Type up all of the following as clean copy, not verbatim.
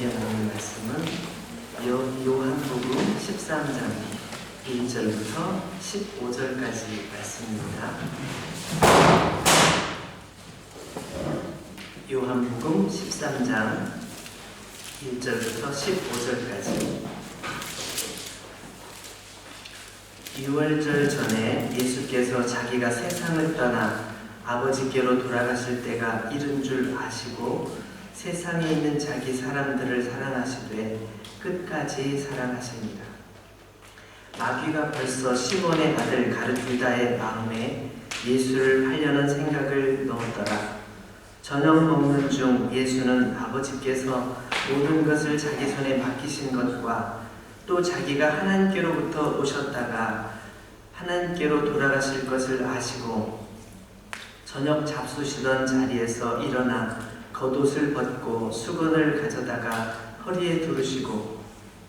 함께 나눈 말씀은 요한복음 13장 1절부터 15절까지 말씀입니다. 요한복음 13장 1절부터 15절까지. 유월절 전에 예수께서 자기가 세상을 떠나 아버지께로 돌아가실 때가 이른 줄 아시고 세상에 있는 자기 사람들을 사랑하시되 끝까지 사랑하십니다. 마귀가 벌써 시몬의 아들 가르디다의 마음에 예수를 팔려는 생각을 넣었더라. 저녁 먹는 중 예수는 아버지께서 모든 것을 자기 손에 맡기신 것과 또 자기가 하나님께로부터 오셨다가 하나님께로 돌아가실 것을 아시고 저녁 잡수시던 자리에서 일어나 겉옷을 벗고 수건을 가져다가 허리에 두르시고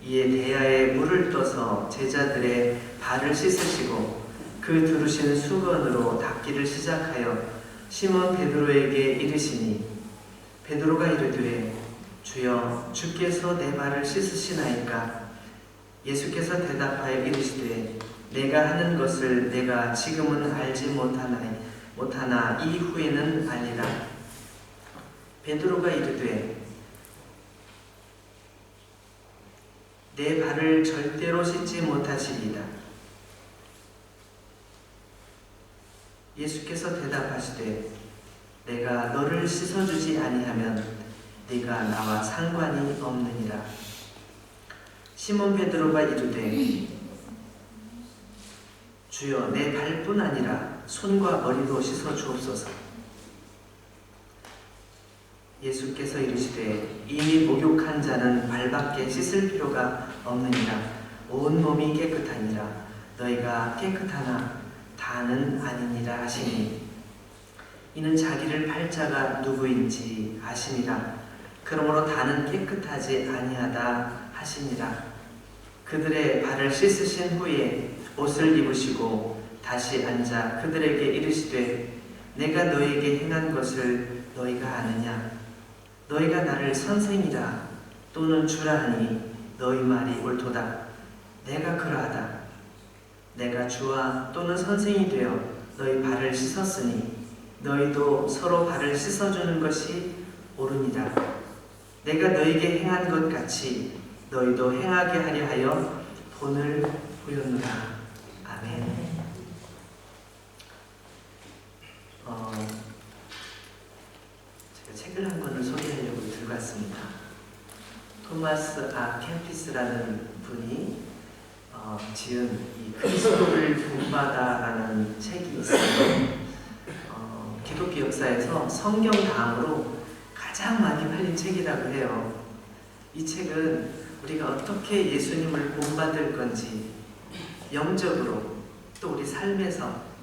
이에 대야에 물을 떠서 제자들의 발을 씻으시고 그 두르신 수건으로 닦기를 시작하여 시몬 베드로에게 이르시니 베드로가 이르되 주여 주께서 내 발을 씻으시나이까? 예수께서 대답하여 이르시되 내가 하는 것을 내가 지금은 알지 못하나 이후에는 알리라. 베드로가 이르되 내 발을 절대로 씻지 못하시리다. 예수께서 대답하시되 내가 너를 씻어주지 아니하면 네가 나와 상관이 없느니라. 시몬 베드로가 이르되 주여 내 발뿐 아니라 손과 머리도 씻어 주옵소서. 예수께서 이르시되 이미 목욕한 자는 발밖에 씻을 필요가 없느니라. 온 몸이 깨끗하니라. 너희가 깨끗하나 다는 아니니라 하시니 이는 자기를 팔 자가 누구인지 아시니라. 그러므로 다는 깨끗하지 아니하다 하시니라. 그들의 발을 씻으신 후에 옷을 입으시고 다시 앉아 그들에게 이르시되 내가 너희에게 행한 것을 너희가 아느냐? 너희가 나를 선생이라 또는 주라 하니 너희 말이 옳도다. 내가 그러하다. 내가 주와 또는 선생이 되어 너희 발을 씻었으니 너희도 서로 발을 씻어주는 것이 옳으니라. 내가 너희에게 행한 것 같이 너희도 행하게 하려 하여 본을 보였노라. 아멘. 제가 책을 한 권을 소개하려고 들고 왔습니다. 토마스 아 캠피스라는 분이 지은 이 그리스도를 본받아라는 책이 있어요. 기독교 역사에서 성경 다음으로 가장 많이 팔린 책이라고 해요. 이 책은 우리가 어떻게 예수님을 본받을 건지, 영적으로 또 우리 삶에서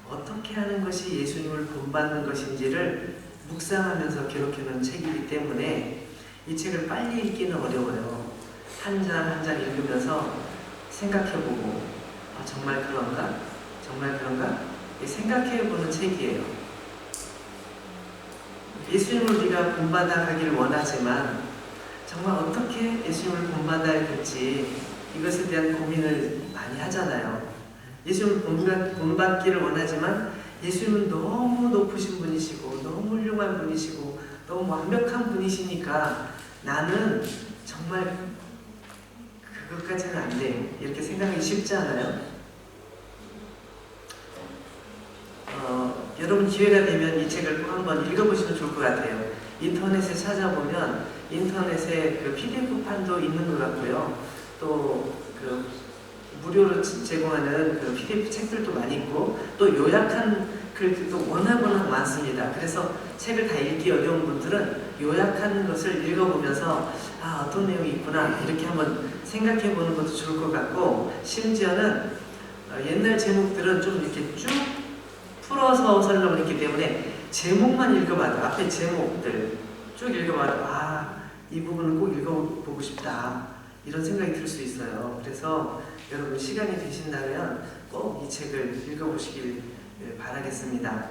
어떻게 하는 것이 예수님을 본받는 것인지를 묵상하면서 기록해놓은 책이기 때문에 이 책을 빨리 읽기는 어려워요. 한 장 한 장 읽으면서 생각해보고 정말 그런가? 정말 그런가? 생각해보는 책이에요. 예수님을 우리가 본받아 가기를 원하지만 정말 어떻게 예수님을 본받아야 될지 이것에 대한 고민을 많이 하잖아요. 예수님을 본받기를 원하지만 예수님은 너무 높으신 분이시고 너무 훌륭한 분이시고 너무 완벽한 분이시니까 나는 정말 그것까지는 안 돼. 이렇게 생각하기 쉽지 않아요? 여러분 기회가 되면 이 책을 꼭 한번 읽어보시면 좋을 것 같아요. 인터넷에 찾아보면 인터넷에 그 PDF판도 있는 것 같고요. 또 그 무료로 제공하는 그 PDF 책들도 많이 있고 또 요약한 글들도 워낙 많습니다. 그래서 책을 다 읽기 어려운 분들은 요약하는 것을 읽어보면서 어떤 내용이 있구나 이렇게 한번 생각해 보는 것도 좋을 것 같고, 심지어는 옛날 제목들은 좀 이렇게 쭉 풀어서 설명을 했기 때문에 제목만 읽어봐도 앞에 제목들 쭉 읽어봐도 이 부분은 꼭 읽어보고 싶다 이런 생각이 들 수 있어요. 그래서 여러분 시간이 되신다면 꼭 이 책을 읽어보시길 바라겠습니다.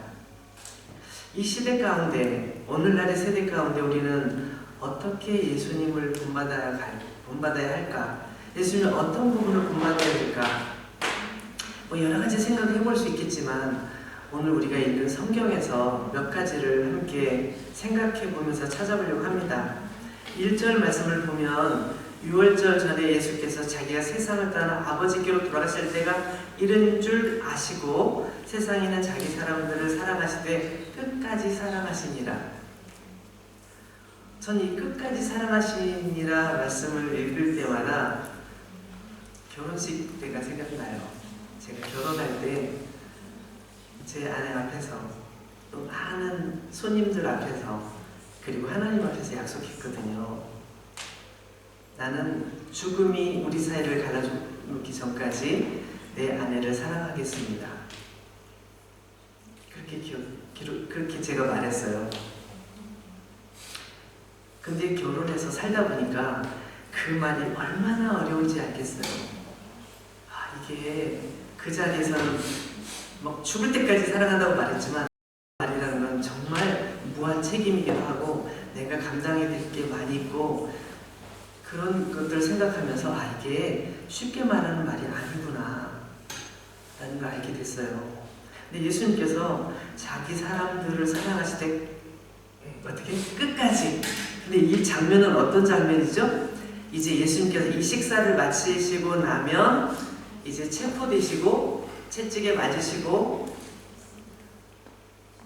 이 시대 가운데, 오늘날의 세대 가운데 우리는 어떻게 예수님을 본받아야 할까? 예수님은 어떤 부분을 본받아야 될까? 뭐 여러 가지 생각을 해볼 수 있겠지만 오늘 우리가 읽은 성경에서 몇 가지를 함께 생각해 보면서 찾아보려고 합니다. 1절 말씀을 보면 유월절 전에 예수께서 자기가 세상을 떠나 아버지께로 돌아가실 때가 이른 줄 아시고 세상에는 자기 사람들을 사랑하시되 끝까지 사랑하시니라. 전 이 끝까지 사랑하시니라 말씀을 읽을 때마다 결혼식 때가 생각나요. 제가 결혼할 때 제 아내 앞에서 또 많은 손님들 앞에서 그리고 하나님 앞에서 약속했거든요. 나는 죽음이 우리 사이를 갈라놓기 전까지 내 아내를 사랑하겠습니다. 그렇게 제가 말했어요. 근데 결혼해서 살다 보니까 그 말이 얼마나 어려운지 알겠어요. 이게 그 자리에서는 막 죽을 때까지 사랑한다고 말했지만 말이라는 건 정말 무한 책임이기도 하고 내가 감당해야 될 게 많이 있고 그런 것들을 생각하면서 이게 쉽게 말하는 말이 아니구나 라는 걸 알게 됐어요. 근데 예수님께서 자기 사람들을 사랑하실 때 어떻게? 끝까지. 근데 이 장면은 어떤 장면이죠? 이제 예수님께서 이 식사를 마치시고 나면 이제 체포되시고 채찍에 맞으시고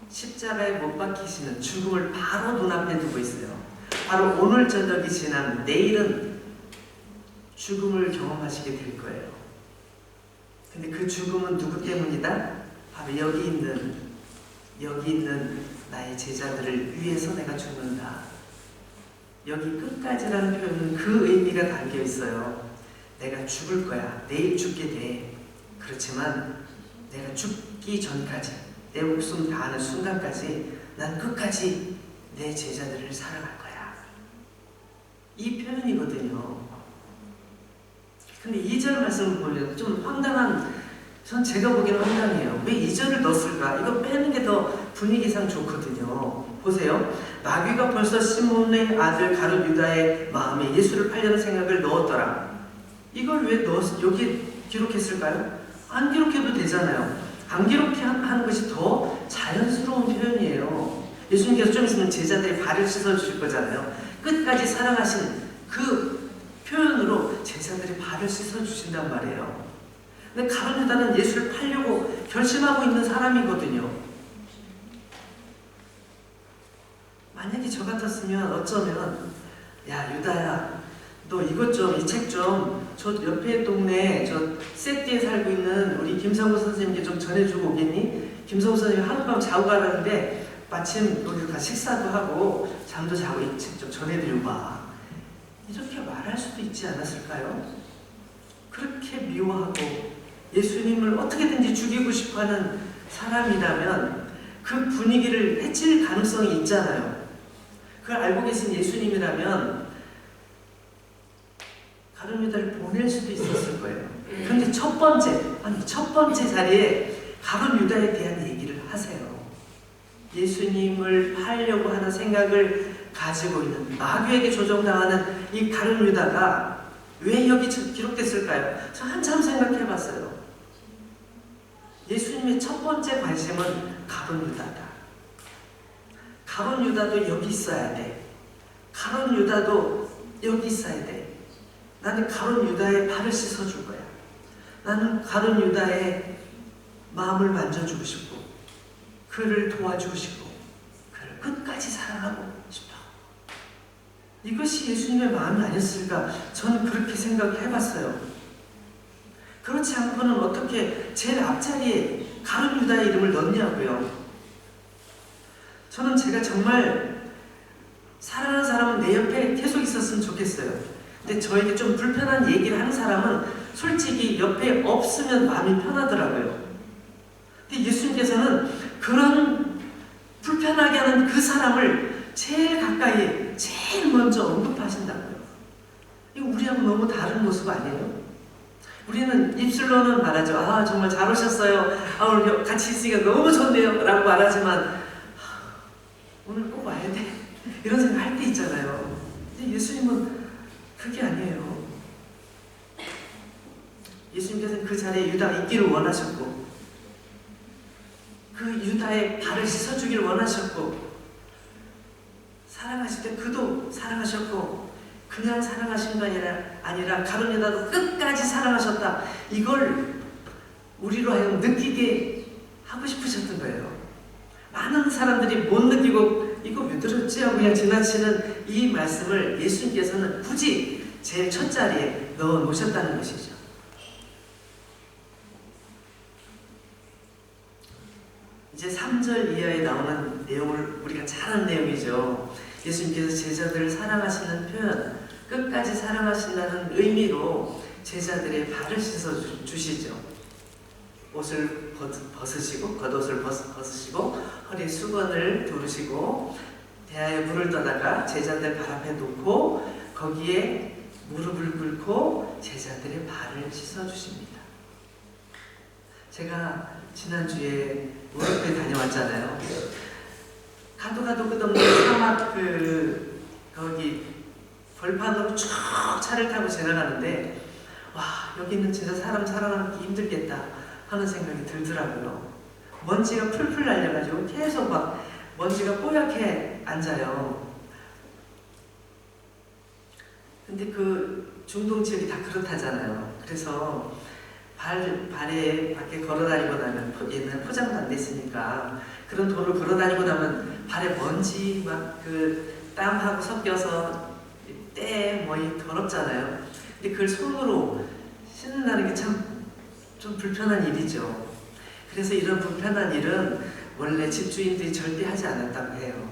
십자가에 못 박히시는 죽음을 바로 눈앞에 두고 있어요. 바로 오늘 저녁이 지나면 내일은 죽음을 경험하시게 될 거예요. 근데 그 죽음은 누구 때문이다? 바로 여기 있는 나의 제자들을 위해서 내가 죽는다. 여기 끝까지라는 표현은 그 의미가 담겨 있어요. 내가 죽을 거야. 내일 죽게 돼. 그렇지만 내가 죽기 전까지 내 목숨 다하는 순간까지 난 끝까지 내 제자들을 사랑할 거야. 이 표현이거든요. 근데 2절 말씀을 보면 좀 황당한, 전 제가 보기에는 황당해요. 왜 2절을 넣었을까? 이거 빼는 게 더 분위기상 좋거든요. 보세요. 마귀가 벌써 시몬의 아들 가룟 유다의 마음에 예수를 팔려는 생각을 넣었더라. 이걸 왜 여기 기록했을까요? 안 기록해도 되잖아요. 안 기록하는 것이 더 자연스러운 표현이에요. 예수님께서 좀 있으면 제자들이 발을 씻어주실 거잖아요. 끝까지 사랑하신 그 표현으로 제자들이 발을 씻어주신단 말이에요. 근데 가룟 유다는 예수를 팔려고 결심하고 있는 사람이거든요. 만약에 저 같았으면 어쩌면 야 유다야 너 이것 좀 이 책 좀 저 옆에 동네 저 세띠에 살고 있는 우리 김성우 선생님께 좀 전해주고 오겠니? 김성우 선생님이 하룻밤 자고 가라는데 마침 우리 다 식사도 하고 잠도 자고 이 책 좀 전해드리고 와. 이렇게 말할 수도 있지 않았을까요? 그렇게 미워하고 예수님을 어떻게든지 죽이고 싶어하는 사람이라면 그 분위기를 해칠 가능성이 있잖아요. 그걸 알고 계신 예수님이라면 가룟 유다를 보낼 수도 있었을 거예요. 그런데 첫 번째 자리에 가룟 유다에 대한 얘기를 하세요. 예수님을 팔려고 하는 생각을 가지고 있는 마귀에게 조종당하는 이 가룟 유다가 왜 여기 기록됐을까요? 저 한참 생각해봤어요. 예수님의 첫 번째 관심은 가룟 유다다. 가룟 유다도 여기 있어야 돼. 가룟 유다도 여기 있어야 돼. 나는 가룟 유다의 발을 씻어줄 거야. 나는 가룟 유다의 마음을 만져주고 싶고 그를 도와주고 싶고 그를 끝까지 사랑하고 싶어. 이것이 예수님의 마음이 아니었을까? 저는 그렇게 생각을 해봤어요. 그렇지 않고는 어떻게 제일 앞자리에 가룟 유다의 이름을 넣냐고요. 저는 제가 정말 사랑하는 사람은 내 옆에 계속 있었으면 좋겠어요. 근데 저에게 좀 불편한 얘기를 하는 사람은 솔직히 옆에 없으면 마음이 편하더라고요. 근데 예수님께서는 그런 불편하게 하는 그 사람을 제일 가까이, 제일 먼저 언급하신다고요. 이거 우리하고 너무 다른 모습 아니에요? 우리는 입술로는 말하죠. 아, 정말 잘 오셨어요. 아, 오늘 같이 있으니까 너무 좋네요. 라고 말하지만 오늘 꼭 와야 돼. 이런 생각 할 때 있잖아요. 근데 예수님은 그게 아니에요. 예수님께서는 그 자리에 유다가 있기를 원하셨고, 그 유다의 발을 씻어주기를 원하셨고, 사랑하실 때 그도 사랑하셨고, 그냥 사랑하신 거 아니라 가룟 유다도 끝까지 사랑하셨다. 이걸 우리로 하여금 느끼게 하고 싶으셨던 거예요. 많은 사람들이 못 느끼고 이거 왜 들었지 하고 그냥 지나치는 이 말씀을 예수님께서는 굳이 제일 첫 자리에 넣어 놓으셨다는 것이죠. 이제 3절 이하에 나오는 내용을 우리가 잘 아는 내용이죠. 예수님께서 제자들을 사랑하시는 표현, 끝까지 사랑하신다는 의미로 제자들의 발을 씻어 주시죠. 옷을 벗으시고, 겉옷을 벗으시고, 허리 수건을 두르시고, 대야에 물을 떠다가 제자들 발 앞에 놓고 거기에 무릎을 꿇고 제자들의 발을 씻어 주십니다. 제가 지난주에 모로코에 다녀왔잖아요. 가도 끝없는 사막 거기 벌판으로 쭉 차를 타고 지나가는데, 와, 여기는 진짜 사람 살아남기 힘들겠다 하는 생각이 들더라고요. 먼지가 풀풀 날려가지고 계속 막 먼지가 뽀얗게 앉아요. 근데 그 중동 지역이 다 그렇다잖아요. 그래서 발에 밖에 걸어다니고 나면 옛날 포장도 안 됐으니까 그런 도로를 걸어다니고 나면 발에 먼지 막 그 땀하고 섞여서 때 뭐이 더럽잖아요. 근데 그걸 손으로 씻는다는 게 참 좀 불편한 일이죠. 그래서 이런 불편한 일은 원래 집주인들이 절대 하지 않았다고 해요.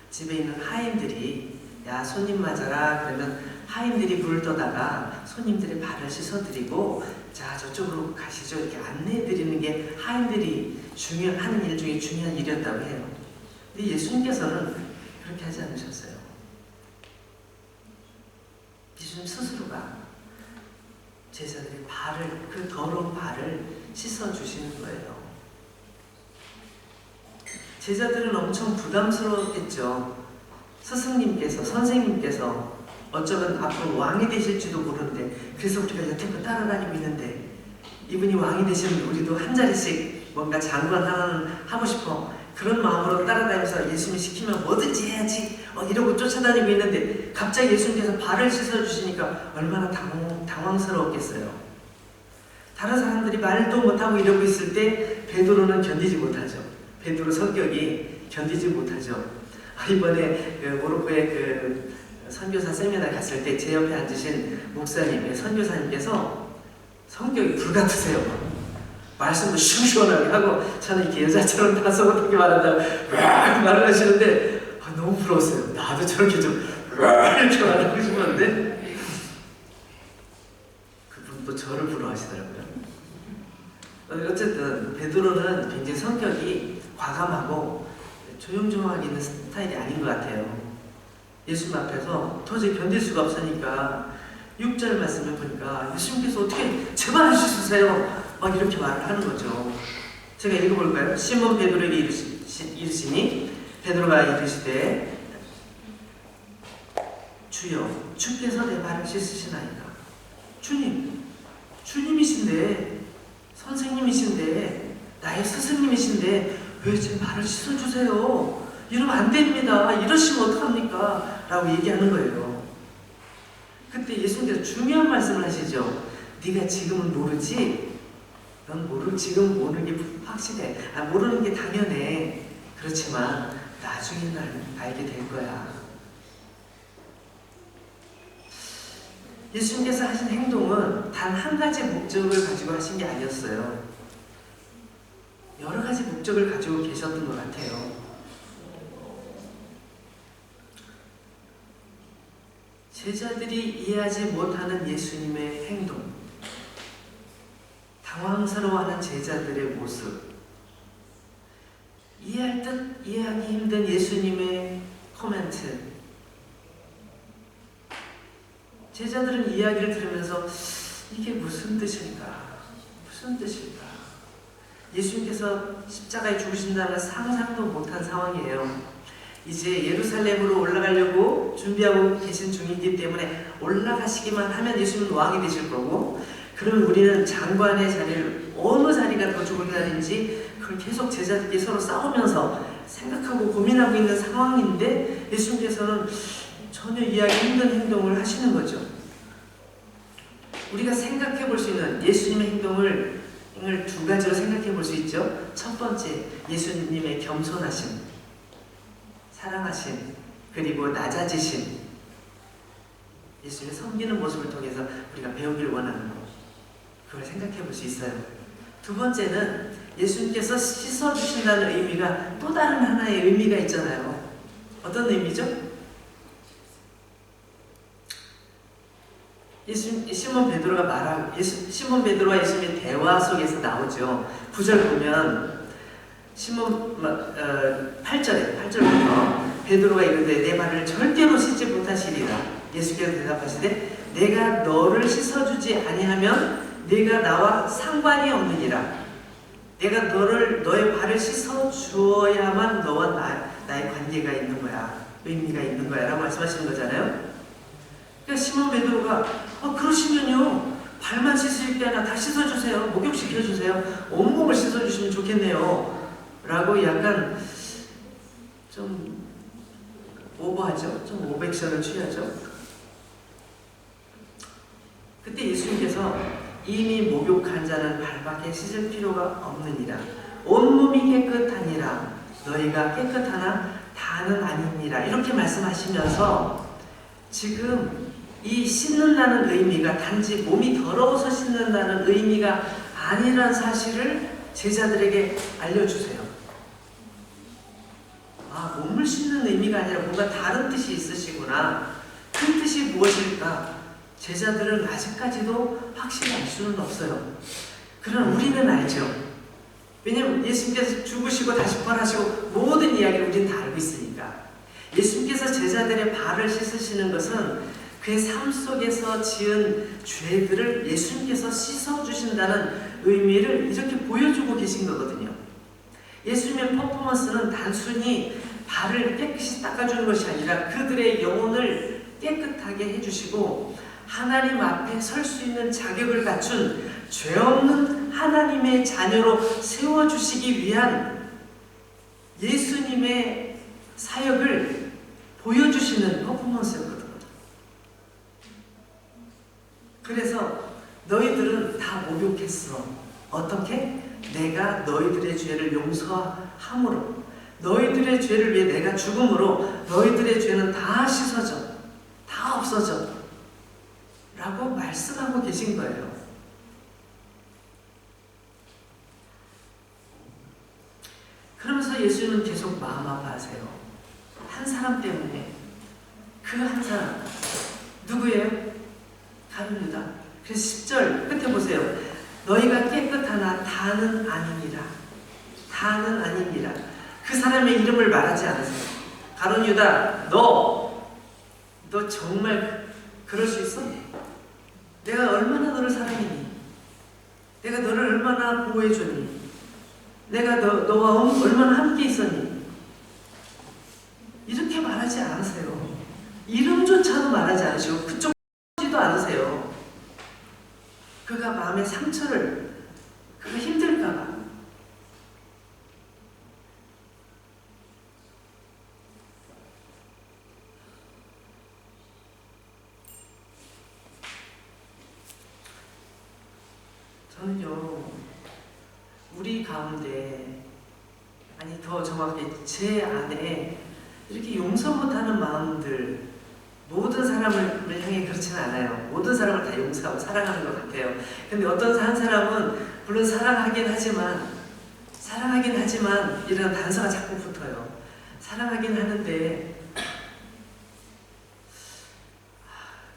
집에 있는 하인들이 야 손님 맞아라 그러면 하인들이 물을 떠다가 손님들의 발을 씻어드리고 자 저쪽으로 가시죠 이렇게 안내해드리는 게 하인들이 하는 일 중에 중요한 일이었다고 해요. 근데 예수님께서는 그렇게 하지 않으셨어요. 예수님 스스로가 제자들의 발을, 그 더러운 발을 씻어주시는 거예요. 제자들은 엄청 부담스러웠겠죠. 스승님께서, 선생님께서 어쩌면 앞으로 왕이 되실지도 모르는데, 그래서 우리가 여태껏 따라다니고 있는데 이분이 왕이 되시면 우리도 한 자리씩 뭔가 장관 하나는 하고 싶어, 그런 마음으로 따라다니면서 예수님이 시키면 뭐든지 해야지 이러고 쫓아다니고 있는데 갑자기 예수님께서 발을 씻어주시니까 얼마나 당황스러웠겠어요. 다른 사람들이 말도 못하고 이러고 있을 때 베드로는 견디지 못하죠. 베드로 성격이 견디지 못하죠. 이번에 모로코에 선교사 세미나 갔을 때 제 옆에 앉으신 목사님, 선교사님께서 성격이 불같으세요. 말씀도 시원시원하게 하고 저는 이렇게 여자처럼 나서 어떻게 말한다고 말을 하시는데 너무 부러웠어요. 나도 저렇게 좀 이렇게 말하고 싶었는데 그분도 저를 부러워하시더라고요. 어쨌든 베드로는 굉장히 성격이 과감하고 조용조용하게 있는 스타일이 아닌 것 같아요. 예수님 앞에서 도저히 견딜 수가 없으니까 6절 말씀을 보니까 예수님께서 어떻게 제발 할 수 있으세요? 막 이렇게 말을 하는 거죠. 제가 읽어볼까요? 시몬 베드로에게 이르시니 베드로가 이르시되 주여 주께서 내 발을 씻으시나이까. 주님이신데 선생님이신데 나의 스승님이신데 왜 제 발을 씻어주세요? 이러면 안 됩니다. 이러시면 어떡합니까? 라고 얘기하는 거예요. 그때 예수님께서 중요한 말씀을 하시죠. 네가 지금은 모르지? 넌 지금 모르는 게 확실해. 모르는 게 당연해. 그렇지만 나중에 알게 될 거야. 예수님께서 하신 행동은 단 한 가지 목적을 가지고 하신 게 아니었어요. 여러 가지 목적을 가지고 계셨던 것 같아요. 제자들이 이해하지 못하는 예수님의 행동, 당황스러워하는 제자들의 모습, 이해할 듯 이해하기 힘든 예수님의 코멘트. 제자들은 이야기를 들으면서 이게 무슨 뜻일까? 무슨 뜻일까? 예수님께서 십자가에 죽으신다는 걸 상상도 못한 상황이에요. 이제 예루살렘으로 올라가려고 준비하고 계신 중이기 때문에 올라가시기만 하면 예수님은 왕이 되실 거고, 그러면 우리는 장관의 자리를 어느 자리가 더 좋은 자리인지 그걸 계속 제자들끼리 서로 싸우면서 생각하고 고민하고 있는 상황인데, 예수님께서는 전혀 이해하기 힘든 행동을 하시는 거죠. 우리가 생각해 볼 수 있는 예수님의 행동을 두 가지로 생각해 볼 수 있죠. 첫 번째, 예수님의 겸손하심, 사랑하심, 그리고 낮아지심. 예수님의 섬기는 모습을 통해서 우리가 배우길 원하는 것, 그걸 생각해 볼 수 있어요. 두 번째는 예수님께서 씻어주신다는 의미가 또 다른 하나의 의미가 있잖아요. 어떤 의미죠? 시몬 베드로가 시몬 베드로와 예수님의 대화 속에서 나오죠. 9절 보면 8절부터 베드로가 이르되 내 발을 절대로 씻지 못하시리라. 예수께서 대답하시되 내가 너를 씻어주지 아니하면 네가 나와 상관이 없느니라. 내가 너의 발을 씻어주어야만 너와 나의 관계가 있는 거야, 의미가 있는 거야 라고 말씀하시는 거잖아요. 그러니까 시몬 베드로가 그러시면요, 발만 씻을 게 아니라 다 씻어주세요, 목욕시켜주세요, 온몸을 씻어주시면 좋겠네요 라고 약간 좀 오버하죠. 좀 오백션을 취하죠. 그때 예수님께서 이미 목욕한 자는 발밖에 씻을 필요가 없느니라. 온몸이 깨끗하니라. 너희가 깨끗하나 다는 아니니라. 이렇게 말씀하시면서 지금 이 씻는다는 의미가 단지 몸이 더러워서 씻는다는 의미가 아니란 사실을 제자들에게 알려주세요. 몸을 씻는 의미가 아니라 뭔가 다른 뜻이 있으시구나. 그 뜻이 무엇일까? 제자들은 아직까지도 확실히 알 수는 없어요. 그러나 우리는 알죠. 왜냐하면 예수님께서 죽으시고 다시 부활하시고 모든 이야기를 우리는 다 알고 있으니까. 예수님께서 제자들의 발을 씻으시는 것은 그의 삶 속에서 지은 죄들을 예수님께서 씻어주신다는 의미를 이렇게 보여주고 계신 거거든요. 예수님의 퍼포먼스는 단순히 발을 깨끗이 닦아주는 것이 아니라 그들의 영혼을 깨끗하게 해주시고 하나님 앞에 설 수 있는 자격을 갖춘 죄 없는 하나님의 자녀로 세워주시기 위한 예수님의 사역을 보여주시는 퍼포먼스였거든요. 그래서 너희들은 다 목욕했어. 어떻게? 내가 너희들의 죄를 용서함으로, 너희들의 죄를 위해 내가 죽음으로 너희들의 죄는 다 씻어져, 다 없어져 라고 말씀하고 계신 거예요. 그러면서 예수님은 계속 마음 아파하세요. 한 사람 때문에. 그 한 사람 누구예요? 가룟 유다. 그래서 10절 끝에 보세요. 너희가 깨끗하나 다는 아니니라. 다는 아니니라. 그 사람의 이름을 말하지 않으세요. 가룟 유다, 너 정말 그럴 수 있어? 내가 얼마나 너를 사랑했니? 내가 너를 얼마나 보호해줬니? 내가 너와 얼마나 함께 있었니? 이렇게 말하지 않으세요. 이름조차도 말하지 않으시고 그쪽 지도 않으세요. 그가 마음의 상처를, 그가 힘들까봐. 저는요, 우리 가운데, 아니 더 정확히 제 안에 이렇게 용서 못하는 마음들, 모든 사람을 향해 그렇지는 않아요. 모든 사람을 다 용서하고 사랑하는 것 같아요. 근데 어떤 한 사람은 물론 사랑하긴 하지만 이런 단서가 자꾸 붙어요. 사랑하긴 하는데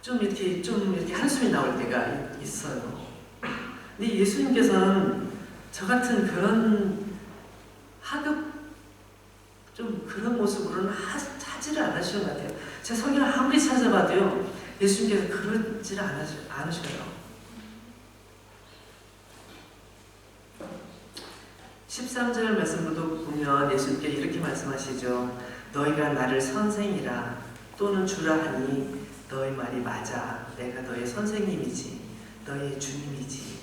좀 이렇게 한숨이 나올 때가 있어요. 근데 예수님께서는 저 같은 그런 하급 좀 그런 모습으로는 하지를 않으시는 것 같아요. 제가 성경을 아무리 찾아봐도요, 예수님께서 그러지를 않으셔요. 13절 말씀도 보면 예수님께 이렇게 말씀하시죠. 너희가 나를 선생이라 또는 주라 하니 너희 말이 맞아. 내가 너의 선생님이지, 너의 주님이지.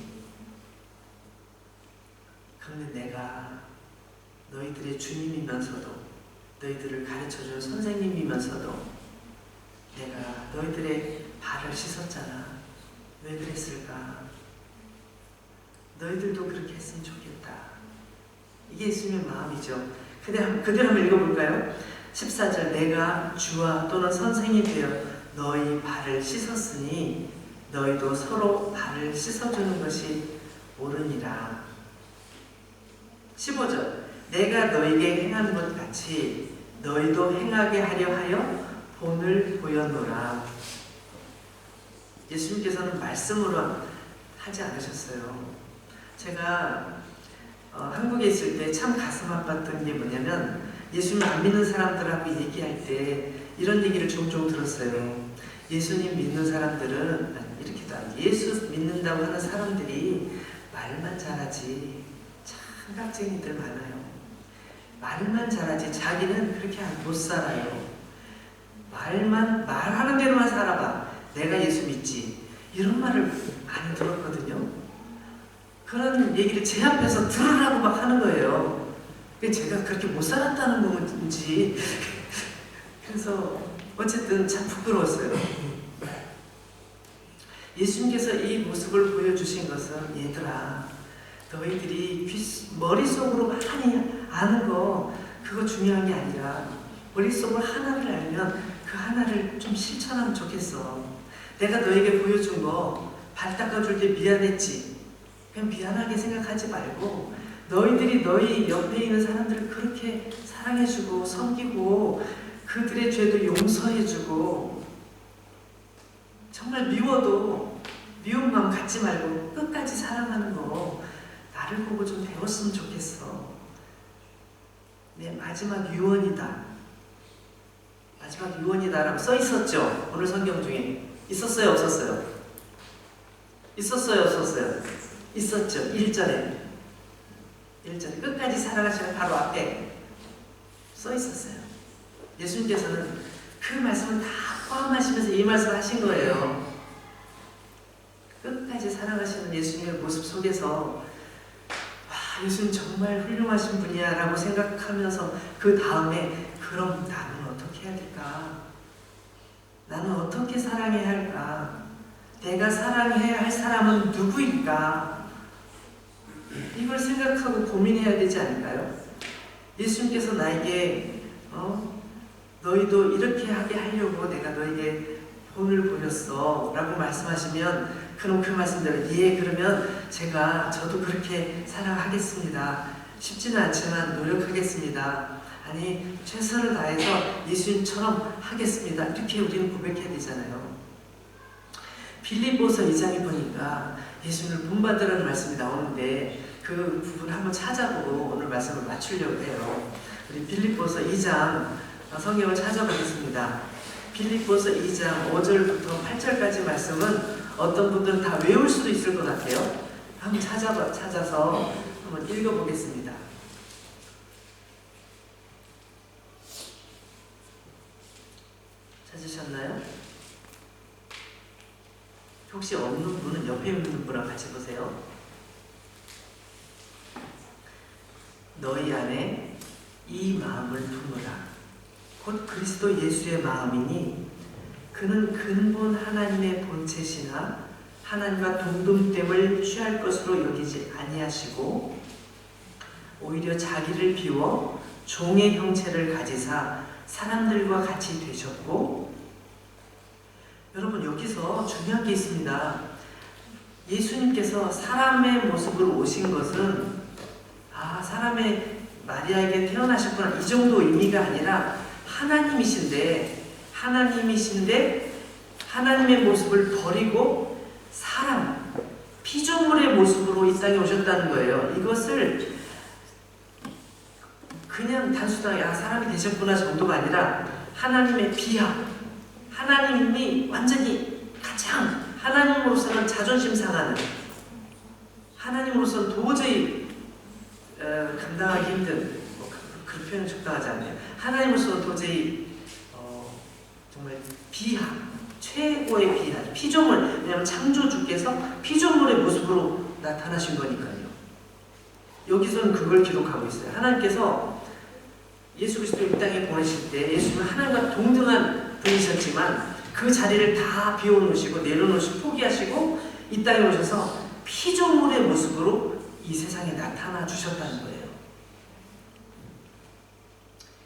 그런데 내가 너희들의 주님이면서도, 너희들을 가르쳐준 선생님이면서도 내가 너희들의 발을 씻었잖아. 왜 그랬을까? 너희들도 그렇게 했으면 좋겠다. 이게 예수님의 마음이죠. 그대로 한번 읽어볼까요? 14절, 내가 주와 또는 선생이 되어 너희 발을 씻었으니 너희도 서로 발을 씻어주는 것이 옳으니라. 15절, 내가 너희에게 행한 것 같이 너희도 행하게 하려 하여 본을 보였노라. 예수님께서는 말씀으로 하지 않으셨어요. 제가 한국에 있을 때 참 가슴 아팠던 게 뭐냐면, 예수님 안 믿는 사람들하고 얘기할 때 이런 얘기를 종종 들었어요. 예수님 믿는 사람들은, 이렇게도 아니고, 예수 믿는다고 하는 사람들이 말만 잘하지 창각쟁이들 많아요. 말만 잘하지 자기는 그렇게 못 살아요. 말하는 대로만 살아봐. 내가 예수 믿지. 이런 말을 많이 들었거든요. 그런 얘기를 제 앞에서 들으라고 막 하는 거예요. 제가 그렇게 못 살았다는 건지. 그래서 어쨌든 참 부끄러웠어요. 예수님께서 이 모습을 보여주신 것은, 얘들아, 너희들이 머릿속으로 많이 아는 거, 그거 중요한 게 아니라 머릿속으로 하나를 알면 그 하나를 좀 실천하면 좋겠어. 내가 너에게 보여준 거 발 닦아줄 때 미안했지. 그냥 미안하게 생각하지 말고 너희들이 너희 옆에 있는 사람들을 그렇게 사랑해주고 섬기고 그들의 죄도 용서해주고, 정말 미워도 미운 마음 갖지 말고 끝까지 사랑하는 거 나를 보고 좀 배웠으면 좋겠어. 내 마지막 유언이다. 마지막 유언이다라고 써 있었죠. 오늘 성경 중에. 있었어요, 없었어요? 있었어요, 없었어요? 있었죠. 1절에 끝까지 사랑하시는 바로 앞에 써 있었어요. 예수님께서는 그 말씀을 다 포함하시면서 이 말씀을 하신 거예요. 끝까지 사랑하시는 예수님의 모습 속에서, 와, 예수님 정말 훌륭하신 분이야 라고 생각하면서 그 다음에, 그럼 나는 어떻게 해야 될까? 나는 어떻게 사랑해야 할까? 내가 사랑해야 할 사람은 누구일까? 이걸 생각하고 고민해야 되지 않을까요? 예수님께서 나에게 너희도 이렇게 하게 하려고 내가 너에게 본을 보였어 라고 말씀하시면, 그럼 그 말씀대로, 예, 그러면 저도 그렇게 사랑하겠습니다. 쉽지는 않지만 노력하겠습니다. 아니, 최선을 다해서 예수님처럼 하겠습니다. 이렇게 우리는 고백해야 되잖아요. 빌립보서 2장에 보니까 예수님을 본받으라는 말씀이 나오는데, 그 부분 한번 찾아보고 오늘 말씀을 맞추려고 해요. 우리 빌립보서 2장 성경을 찾아보겠습니다. 빌립보서 2장 5절부터 8절까지 말씀은 어떤 분들은 다 외울 수도 있을 것 같아요. 한번 찾아서 한번 읽어보겠습니다. 찾으셨나요? 혹시 없는 분은 옆에 있는 분랑 같이 보세요. 너희 안에 이 마음을 품으라. 곧 그리스도 예수의 마음이니 그는 근본 하나님의 본체시나 하나님과 동등됨을 취할 것으로 여기지 아니하시고 오히려 자기를 비워 종의 형체를 가지사 사람들과 같이 되셨고, 여러분 여기서 중요한 게 있습니다. 예수님께서 사람의 모습으로 오신 것은 사람의 마리아에게 태어나셨구나 이 정도 의미가 아니라 하나님이신데 하나님의 모습을 버리고 사람, 피조물의 모습으로 이 땅에 오셨다는 거예요. 이것을 그냥 단순하게 사람이 되셨구나 정도가 아니라 하나님의 비하, 하나님이 완전히 가장 하나님으로서는 자존심 상하는, 하나님으로서는 도저히 감당하기 힘든 그 표현은 적당하지 않네요. 하나님으로서 도저히 정말 비하, 최고의 비하, 피조물. 왜냐하면 창조주께서 피조물의 모습으로 나타나신 거니까요. 여기서는 그걸 기록하고 있어요. 하나님께서 예수 그리스도를 이 땅에 보내실 때 예수님은 하나님과 동등한 분이셨지만 그 자리를 다 비워놓으시고 내려놓으시고 포기하시고 이 땅에 오셔서 피조물의 모습으로 이 세상에 나타나 주셨다는 거예요.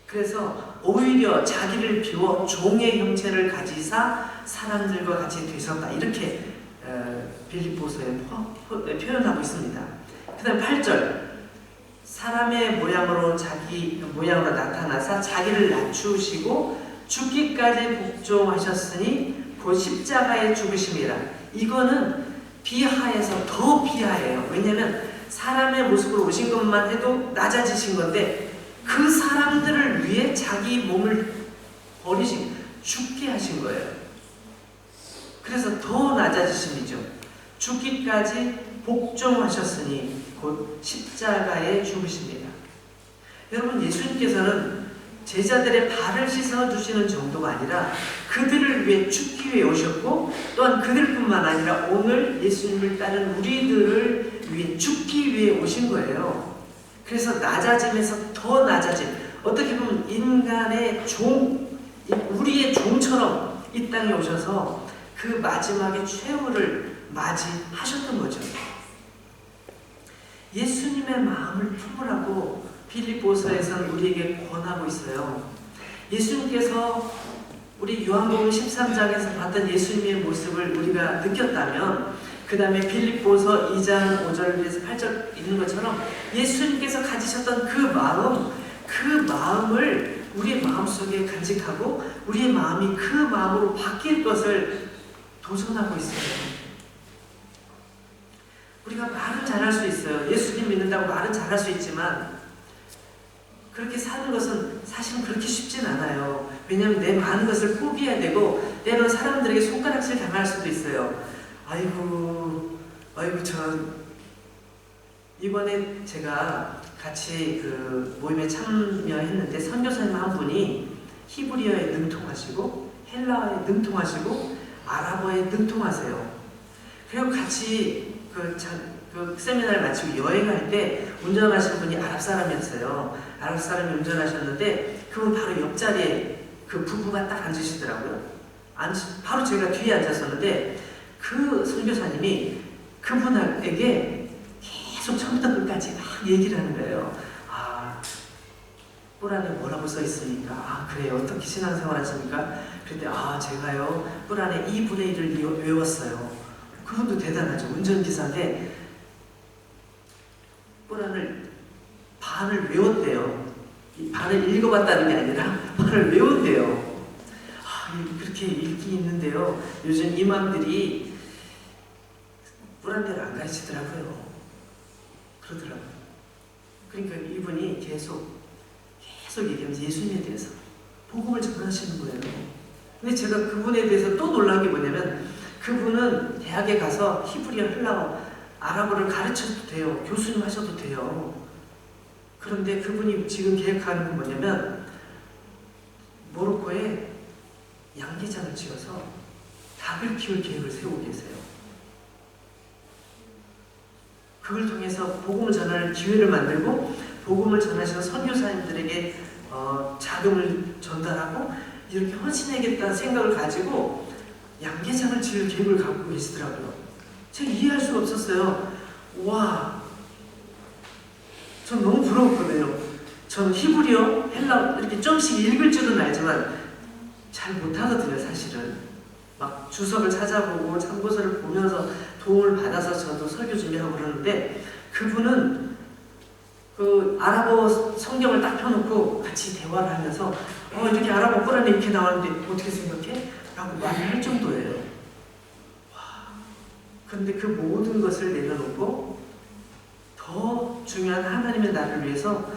그래서 오히려 자기를 비워 종의 형체를 가지사 사람들과 같이 되셨다. 이렇게 빌립보서에 표현하고 있습니다. 그 다음 8절, 사람의 모양으로 자기 모양으로 나타나사 자기를 낮추시고 죽기까지 복종하셨으니 곧 십자가에 죽으심이라. 이거는 비하에서 더 비하예요. 왜냐하면 사람의 모습으로 오신 것만 해도 낮아지신 건데 그 사람들을 위해 자기 몸을 버리신, 죽게 하신 거예요. 그래서 더 낮아지심이죠. 죽기까지 복종하셨으니 곧 십자가에 죽으십니다. 여러분, 예수님께서는 제자들의 발을 씻어주시는 정도가 아니라 그들을 위해 죽기 위해 오셨고, 또한 그들뿐만 아니라 오늘 예수님을 따른 우리들을 위해 죽기 위해 오신 거예요. 그래서 낮아짐에서 더 낮아짐, 어떻게 보면 인간의 종, 우리의 종처럼 이 땅에 오셔서 그 마지막의 최후를 맞이하셨던 거죠. 예수님의 마음을 품으라고 빌립보서에서는 우리에게 권하고 있어요. 예수님께서 우리 요한복음 13장에서 봤던 예수님의 모습을 우리가 느꼈다면, 그 다음에 빌립보서 2장 5절에서 8절 있는 것처럼 예수님께서 가지셨던 그 마음을 우리의 마음속에 간직하고 우리의 마음이 그 마음으로 바뀔 것을 도전하고 있어요. 우리가 말은 잘할 수 있어요. 예수님 믿는다고 말은 잘할 수 있지만 그렇게 사는 것은 사실은 그렇게 쉽진 않아요. 왜냐하면 내 많은 것을 포기해야 되고 때로는 사람들에게 손가락질 당할 수도 있어요. 아이고, 전 이번에 제가 같이 그 모임에 참여했는데 선교사님 한 분이 히브리어에 능통하시고 헬라어에 능통하시고 아랍어에 능통하세요. 그리고 같이 그 세미나를 마치고 여행할 때 운전하시는 분이 아랍 사람이었어요. 아랍 사람이 운전하셨는데 그분 바로 옆자리에 그 부부가 딱 앉으시더라고요. 바로 제가 뒤에 앉았었는데 그 선교사님이 그분에게 계속 처음부터 끝까지 막 얘기를 하는 거예요. 뿔 안에 뭐라고 써 있으니까 그래요. 어떻게 신앙생활 하십니까? 그랬더니 제가요 뿔 안에 2분의 1을 외웠어요. 그분도 대단하죠. 운전기사인데 뿔 안을 반을 외웠대요. 이 반을 읽어봤다는 게 아니라 반을 외웠대요. 그렇게 읽기 있는데요. 요즘 이맘들이 뿔한 대로 안 가르치더라고요. 그러더라고요. 그러니까 이분이 계속 얘기하면서 예수님에 대해서 복음을 전하시는 거예요. 근데 제가 그분에 대해서 또 놀라운 게 뭐냐면 그분은 대학에 가서 히브리어, 헬라어, 아랍어를 가르쳐도 돼요. 교수님 하셔도 돼요. 그런데 그분이 지금 계획하는 건 뭐냐면 모로코에 양계장을 지어서 닭을 키울 계획을 세우고 계세요. 그걸 통해서 복음을 전할 기회를 만들고 복음을 전하시는 선교사님들에게 자금을 전달하고 이렇게 헌신해야겠다는 생각을 가지고 양계장을 지을 계획을 갖고 계시더라고요. 제가 이해할 수가 없었어요. 와, 전 너무 부러웠거든요. 저는 히브리어, 헬라어 이렇게 좀씩 읽을 줄은 알지만 잘 못하거든요, 사실은. 막 주석을 찾아보고 참고서를 보면서 도움을 받아서 저도 설교 준비하고 그러는데 그분은 그 아랍어 성경을 딱 펴놓고 같이 대화를 하면서 이렇게 아랍어 ቁ란에 이렇게 나왔는데 어떻게 생각해? 라고 말을 할 정도예요. 와, 그런데 그 모든 것을 내려놓고 더 중요한 하나님의 나를 위해서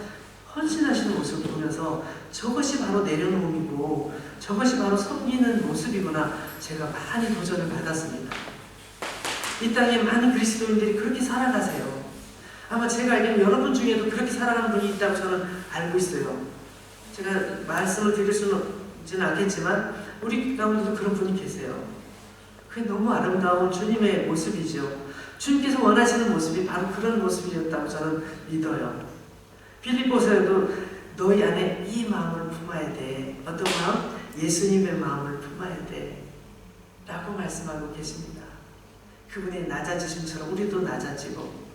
헌신하시는 모습을 보면서 저것이 바로 내려놓음이고 저것이 바로 섬기는 모습이구나 제가 많이 도전을 받았습니다. 이 땅에 많은 그리스도인들이 그렇게 살아가세요. 아마 제가 알기로는 여러분 중에도 그렇게 살아가는 분이 있다고 저는 알고 있어요. 제가 말씀을 드릴 수는 않겠지만 우리 가운데도 그런 분이 계세요. 그게 너무 아름다운 주님의 모습이죠. 주님께서 원하시는 모습이 바로 그런 모습이었다고 저는 믿어요. 빌립보서에도 너희 안에 이 마음을 품어야 돼. 어떤 마음? 예수님의 마음을 품어야 돼. 라고 말씀하고 계십니다. 그분이 낮아지심처럼 우리도 낮아지고,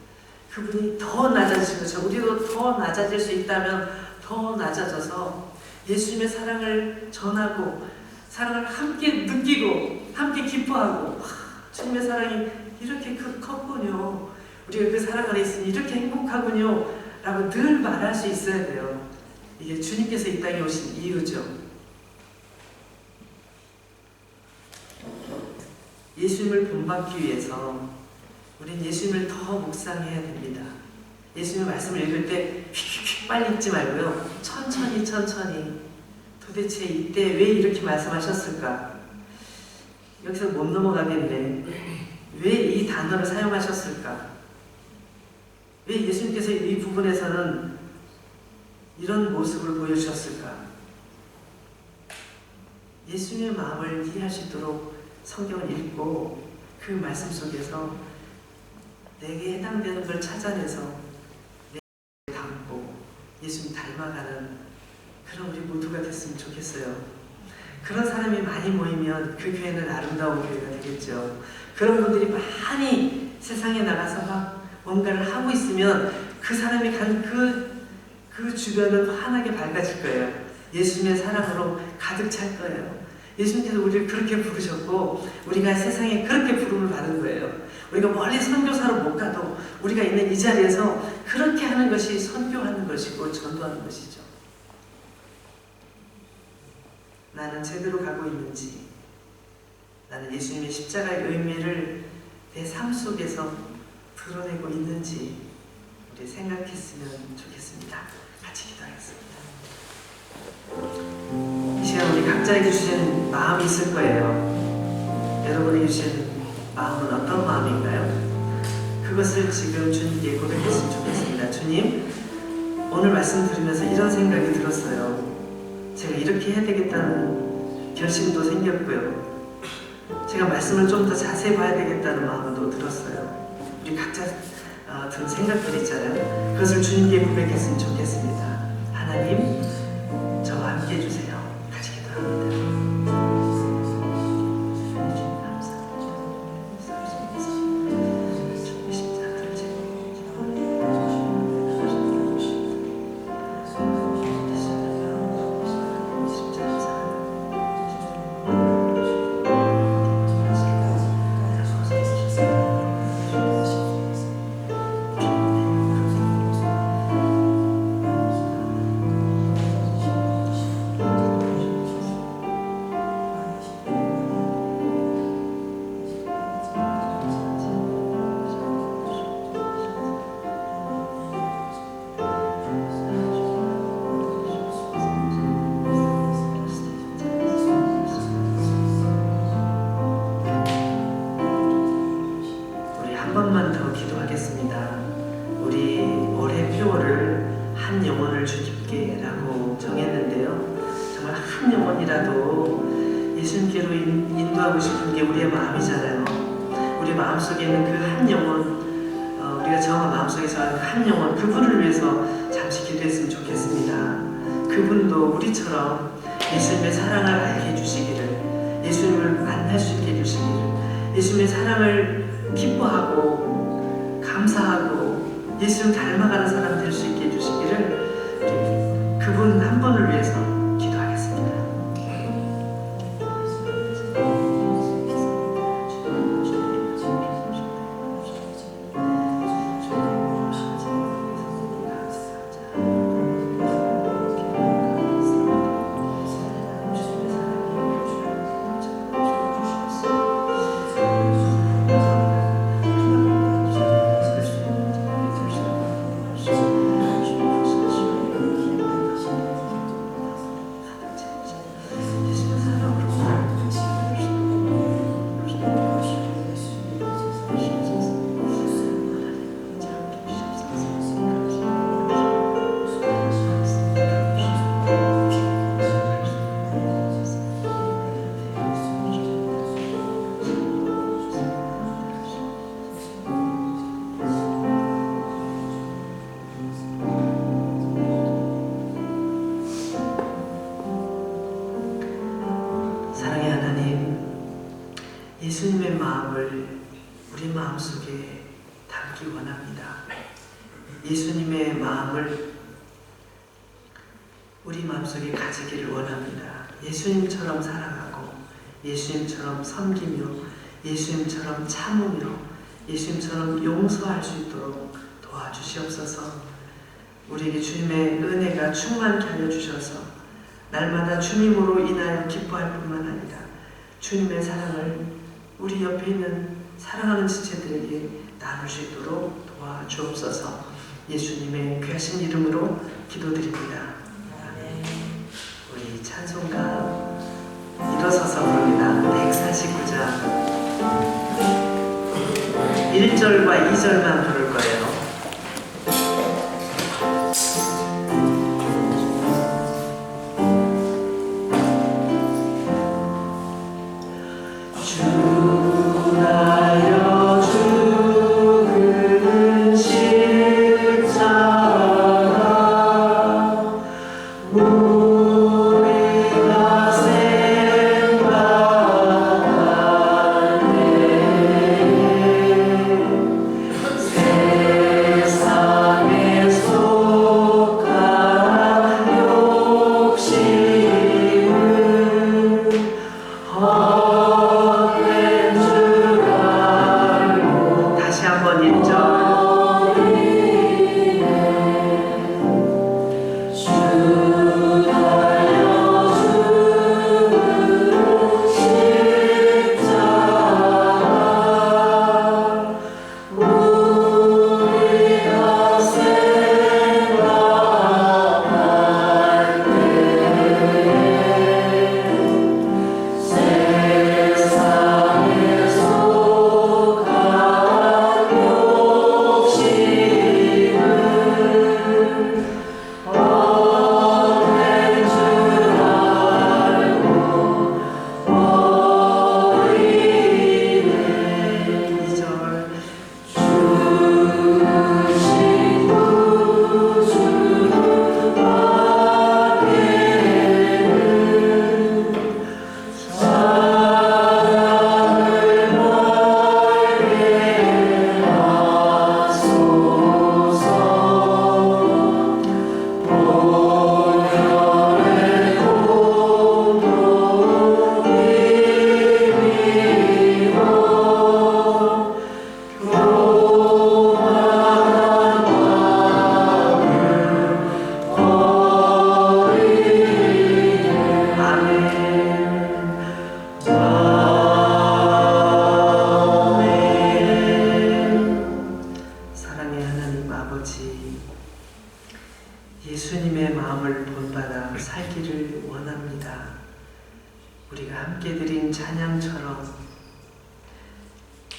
그분이 더 낮아지신 것처럼 우리도 더 낮아질 수 있다면 더 낮아져서 예수님의 사랑을 전하고 사랑을 함께 느끼고 함께 기뻐하고, 주님의 사랑이 이렇게 컸군요, 우리가 그 사랑 안에 있으니 이렇게 행복하군요 라고 늘 말할 수 있어야 돼요. 이게 주님께서 이 땅에 오신 이유죠. 예수님을 본받기 위해서 우린 예수님을 더 묵상해야 됩니다. 예수님의 말씀을 읽을 때 휙휙 빨리 읽지 말고요, 천천히 도대체 이때 왜 이렇게 말씀하셨을까? 여기서 못 넘어가겠네. 왜 이 단어를 사용하셨을까? 왜 예수님께서 이 부분에서는 이런 모습을 보여주셨을까? 예수님의 마음을 이해할 수 있도록 성경을 읽고 그 말씀 속에서 내게 해당되는 걸 찾아내서 내게 담고 예수님 닮아가는 그런 우리 모두가 됐으면 좋겠어요. 그런 사람이 많이 모이면 그 교회는 아름다운 교회가 되겠죠. 그런 분들이 많이 세상에 나가서 막 뭔가를 하고 있으면 그 사람이 간 그 주변은 환하게 밝아질 거예요. 예수님의 사랑으로 가득 찰 거예요. 예수님께서 우리를 그렇게 부르셨고 우리가 세상에 그렇게 부름을 받은 거예요. 우리가 멀리 선교사로 못 가도 우리가 있는 이 자리에서 그렇게 하는 것이 선교하는 것이고 전도하는 것이죠. 나는 제대로 가고 있는지, 나는 예수님의 십자가의 의미를 내 삶 속에서 드러내고 있는지 우리 생각했으면 좋겠습니다. 같이 기도하겠습니다. 이 시간 우리 각자에게 주신 마음이 있을 거예요. 여러분에게 주신 마음은 어떤 마음인가요? 그것을 지금 주님께 고백했으면 좋겠습니다. 주님, 오늘 말씀 들으면서 이런 생각이 들었어요. 제가 이렇게 해야 되겠다는 결심도 생겼고요. 제가 말씀을 좀 더 자세히 봐야 되겠다는 마음도 들었어요. 우리 각자 든 생각들 있잖아요. 그것을 주님께 고백했으면 좋겠습니다. 하나님, 저와 함께 해주세요. 같이 기도합니다. 예수님께로 인도하고 싶은 게 우리의 마음이잖아요. 우리 마음속에 있는 그 한 영혼, 우리가 정한 마음속에 정한 한 영혼, 그분을 위해서 잠시 기도했으면 좋겠습니다. 그분도 우리처럼 예수님의 사랑을 알게 해주시기를, 예수님을 만날 수 있게 해주시기를, 예수님의 사랑을 기뻐하고 감사하고 예수님 닮아가는 사람 될 수 있게 해주시기를, 그분 한 분을 위해서 예수님의 마음을 우리 마음속에 담기 원합니다. 예수님의 마음을 우리 마음속에 가지기를 원합니다. 예수님처럼 살아가고 예수님처럼 섬기며 예수님처럼 참으며 예수님처럼 용서할 수 있도록 도와주시옵소서. 우리에게 주님의 은혜가 충만케 하여 주셔서 날마다 주님으로 인하여 기뻐할 뿐만 아니라 주님의 사랑을 우리 옆에 있는 사랑하는 지체들에게 나눌 수 있도록 도와주옵소서. 예수님의 귀하신 이름으로 기도드립니다. 우리 찬송가 일어서서 부릅니다. 149장 1절과 2절만 부를 거예요. 예수님의 마음을 본받아 살기를 원합니다. 우리가 함께 드린 찬양처럼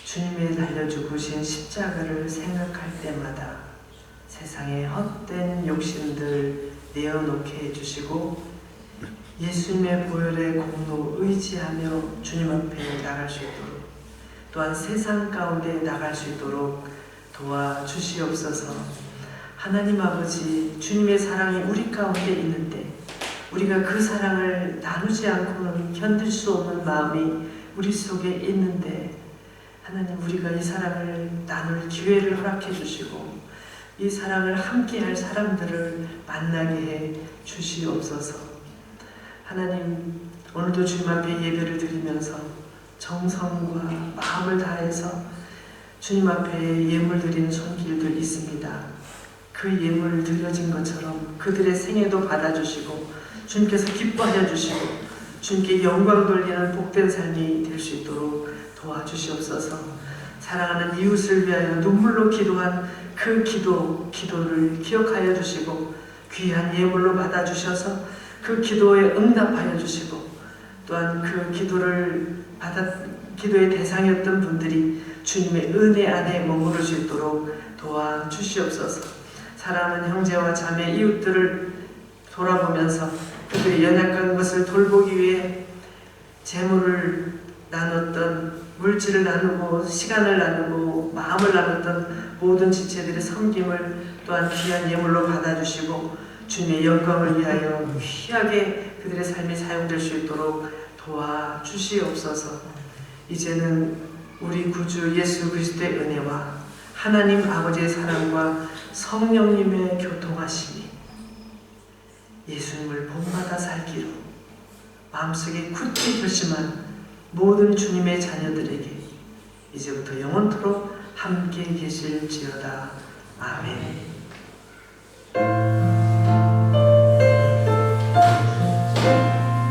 주님의 달려 죽으신 십자가를 생각할 때마다 세상의 헛된 욕심들 내어놓게 해주시고 예수님의 보혈의 공로 의지하며 주님 앞에 나갈 수 있도록, 또한 세상 가운데 나갈 수 있도록 도와주시옵소서. 하나님 아버지, 주님의 사랑이 우리 가운데 있는데 우리가 그 사랑을 나누지 않고는 견딜 수 없는 마음이 우리 속에 있는데, 하나님, 우리가 이 사랑을 나눌 기회를 허락해 주시고 이 사랑을 함께할 사람들을 만나게 해 주시옵소서. 하나님, 오늘도 주님 앞에 예배를 드리면서 정성과 마음을 다해서 주님 앞에 예물 드리는 손길들 있습니다. 그 예물 드려진 것처럼 그들의 생애도 받아주시고 주님께서 기뻐하여 주시고 주님께 영광 돌리는 복된 삶이 될 수 있도록 도와주시옵소서. 사랑하는 이웃을 위하여 눈물로 기도한 그 기도를 기억하여 주시고 귀한 예물로 받아주셔서 그 기도에 응답하여 주시고, 또한 그 기도의 대상이었던 분들이 주님의 은혜 안에 머무를 수 있도록 도와주시옵소서. 사랑하는 형제와 자매 이웃들을 돌아보면서 그들의 연약한 것을 돌보기 위해 재물을 나눴던, 물질을 나누고 시간을 나누고 마음을 나눴던 모든 지체들의 섬김을 또한 귀한 예물로 받아주시고 주님의 영광을 위하여 귀하게 그들의 삶이 사용될 수 있도록 도와주시옵소서. 이제는 우리 구주 예수 그리스도의 은혜와 하나님 아버지의 사랑과 성령님의 교통하심이 예수님을 본받아 살기로 마음속에 굳게 결심한 모든 주님의 자녀들에게 이제부터 영원토록 함께 계실지어다. 아멘.